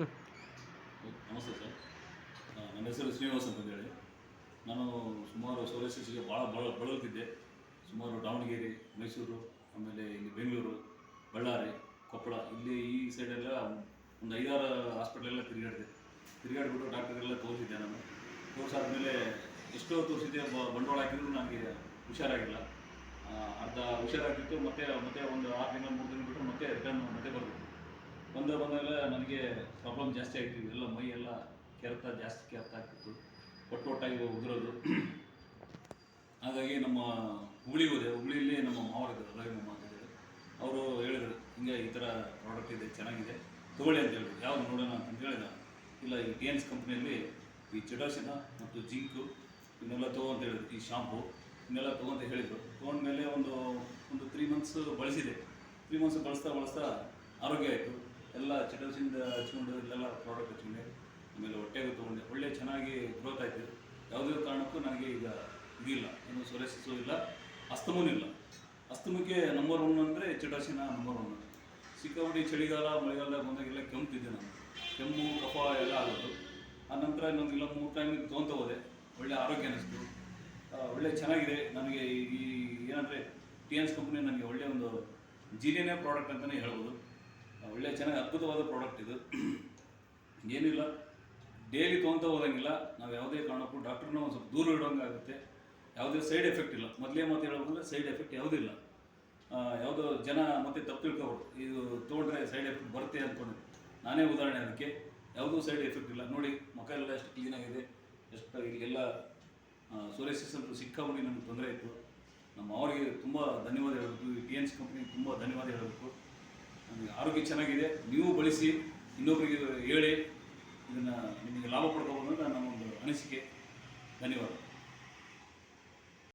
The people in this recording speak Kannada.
ನಮಸ್ತೆ ಸರ್. ನನ್ನ ಹೆಸರು ಶ್ರೀನಿವಾಸ್ ಅಂತಂದೇಳಿ. ನಾನು ಸುಮಾರು ಸೋರಿಯಾಸಿಸ್ಗೆ ಭಾಳ ಬಳಲ್ತಿದ್ದೆ. ಸುಮಾರು ದಾವಣಗೆರೆ, ಮೈಸೂರು, ಆಮೇಲೆ ಇಲ್ಲಿ ಬೆಂಗಳೂರು, ಬಳ್ಳಾರಿ, ಕೊಪ್ಪಳ ಇಲ್ಲಿ ಈ ಸೈಡೆಲ್ಲ ಒಂದು 5-6 ಹಾಸ್ಪಿಟ್ಲೆಲ್ಲ ತಿರುಗಾಡಿಬಿಟ್ಟು ಡಾಕ್ಟರ್ಗೆಲ್ಲ ತೋರಿಸಿದ್ದೆ ನಾನು. ತೋರಿಸಾದ್ಮೇಲೆ ಎಷ್ಟೋ ತೋರಿಸಿದ್ದೆ, ಬಂಡವಾಳ ಹಾಕಿದ್ರು ನನಗೆ ಹುಷಾರಾಗಿಲ್ಲ. ಅರ್ಧ ಹುಷಾರಾಗಿತ್ತು. ಮತ್ತೆ ಒಂದು 6 ತಿಂಗಳು 3 ತಿಂಗಳು ಬಿಟ್ಟು ಮತ್ತೆ ರಿಟರ್ನ್ ಮತ್ತೆ ಬರಬೇಕು. ಬಂದಾಗ ನನಗೆ ಪ್ರಾಬ್ಲಮ್ ಜಾಸ್ತಿ ಆಗ್ತಿದ್ವಿ. ಎಲ್ಲ ಮೈ ಎಲ್ಲ ಜಾಸ್ತಿ ಕೆರೆತ ಆಗ್ತಿತ್ತು. ಒಟ್ಟಾಗಿ ಉದುರೋದು. ಹಾಗಾಗಿ ನಮ್ಮ ಹುಬ್ಳಿಗೆ ಹೋದೆ. ಹುಬ್ಳಿಯಲ್ಲಿ ನಮ್ಮ ಮಾವರಿದ್ದರು, ರವಿ ಮಾಮ ಅಂತ ಹೇಳಿದ್ರು. ಅವರು ಹೇಳಿದರು, ಹಿಂಗೆ ಈ ಥರ ಪ್ರಾಡಕ್ಟ್ ಇದೆ, ಚೆನ್ನಾಗಿದೆ, ತೊಗೊಳ್ಳಿ ಅಂತ ಹೇಳಿದ್ರು. ಯಾವುದು ನೋಡೋಣ ಅಂತ ಹೇಳಿದ. ಇಲ್ಲ, ಈ TNS ಕಂಪ್ನಿಯಲ್ಲಿ ಈ ಚಿಟಾಸಿನ ಮತ್ತು ಜಿಂಕು ಇವನ್ನೆಲ್ಲ ತೊಗೊಂತ ಹೇಳಿದ್ರು. ಈ ಶಾಂಪು ಇವನ್ನೆಲ್ಲ ತೊಗೊಂತ ಹೇಳಿದರು. ತೊಗೊಂಡ್ಮೇಲೆ ಒಂದು 3 ಮಂತ್ಸ್ ಬಳಸಿದೆ. 3 ಮಂತ್ಸ್ ಬಳಸ್ತಾ ಆರೋಗ್ಯ ಆಯಿತು. ಎಲ್ಲ ಚಿಟಾಸಿಂದ ಹಚ್ಕೊಂಡು ಇಲ್ಲೆಲ್ಲ ಪ್ರಾಡಕ್ಟ್ ಹಚ್ಕೊಂಡೆ. ಆಮೇಲೆ ಹೊಟ್ಟೆಗೂ ತೊಗೊಂಡೆ. ಒಳ್ಳೆ ಚೆನ್ನಾಗಿ ಗ್ರೋತ್ ಆಯಿತು. ಯಾವುದೇ ಕಾರಣಕ್ಕೂ ನನಗೆ ಈಗ ಇದಿಲ್ಲ, ಏನು ಸೋರಿಯಾಸಿಸು ಇಲ್ಲ, ಅಸ್ತಮೂ ಇಲ್ಲ. ಅಸ್ತಮಕ್ಕೆ ನಂಬರ್ 1 ಅಂದರೆ ಚಿಟಾಸಿನ ನಂಬರ್ 1. ಸಿಕ್ಕಾಪಟ್ಟೆ ಚಳಿಗಾಲ ಮಳೆಗಾಲ ಬಂದಾಗೆಲ್ಲ ಕೆಮ್ತಿದ್ದೆ ನಾನು. ಕೆಮ್ಮು ಕಫ ಎಲ್ಲ ಆಗೋದು. ಆನಂತರ ಇನ್ನೊಂದು 3 ಟೈಮ್ ತೊಗೊತ ಹೋದೆ. ಒಳ್ಳೆ ಆರೋಗ್ಯ ಅನ್ನಿಸ್ತು. ಒಳ್ಳೆ ಚೆನ್ನಾಗಿದೆ. ನನಗೆ ಈ ಏನಂದರೆ TNS ಕಂಪ್ನಿ ನನಗೆ ಒಳ್ಳೆಯ ಒಂದು ಜೀನಿಯೇ ಪ್ರಾಡಕ್ಟ್ ಅಂತಲೇ ಹೇಳ್ಬೋದು. ಒಳ್ಳೆ ಚೆನ್ನಾಗಿ ಅದ್ಭುತವಾದ ಪ್ರಾಡಕ್ಟ್ ಇದು. ಏನಿಲ್ಲ, ಡೈಲಿ ತೊಗೊತ ಹೋದಂಗಿಲ್ಲ. ನಾವು ಯಾವುದೇ ಕಾರಣಕ್ಕೂ ಡಾಕ್ಟ್ರನ್ನ ಒಂದು ಸ್ವಲ್ಪ ದೂರ ಇಡೋಂಗಾಗುತ್ತೆ. ಯಾವುದೇ ಸೈಡ್ ಎಫೆಕ್ಟ್ ಇಲ್ಲ. ಮೊದಲೇ ಮಾತು ಹೇಳೋದಂದರೆ ಸೈಡ್ ಎಫೆಕ್ಟ್ ಯಾವುದೂ ಇಲ್ಲ. ಯಾವುದೋ ಜನ ಮತ್ತೆ ತಪ್ಪು ತಿಳ್ಕೊಬೋದು, ಇದು ತೊಗೊಂಡ್ರೆ ಸೈಡ್ ಎಫೆಕ್ಟ್ ಬರುತ್ತೆ ಅಂದ್ಕೊಂಡಿದ್ದು. ನಾನೇ ಉದಾಹರಣೆ ಅದಕ್ಕೆ. ಯಾವುದೂ ಸೈಡ್ ಎಫೆಕ್ಟ್ ಇಲ್ಲ. ನೋಡಿ, ಮುಖ ಎಲ್ಲ ಎಷ್ಟು ಕ್ಲೀನಾಗಿದೆ, ಎಷ್ಟು ಇಲ್ಲೆಲ್ಲ ಸೋರಿಯಾಸಿಸ್ ಅಂತೂ ಸಿಕ್ಕಾಪಟ್ಟೆ ನನಗೆ ತೊಂದರೆ ಇತ್ತು. ನಮ್ಮ ಅವರಿಗೆ ತುಂಬ ಧನ್ಯವಾದ ಹೇಳಬೇಕು. ಈ TNS ಕಂಪ್ನಿಗೆ ತುಂಬ ಧನ್ಯವಾದ ಹೇಳಬೇಕು. ನಮಗೆ ಆರೋಗ್ಯ ಚೆನ್ನಾಗಿದೆ. ನೀವು ಬಳಸಿ, ಇನ್ನೊಬ್ಬರಿಗೆ ಹೇಳಿ, ಇದನ್ನು ನಿಮಗೆ ಲಾಭ ಪಡ್ಕೋಬೋದು ಅಂತ ನನ್ನ ಒಂದು ಅನಿಸಿಕೆ. ಧನ್ಯವಾದ.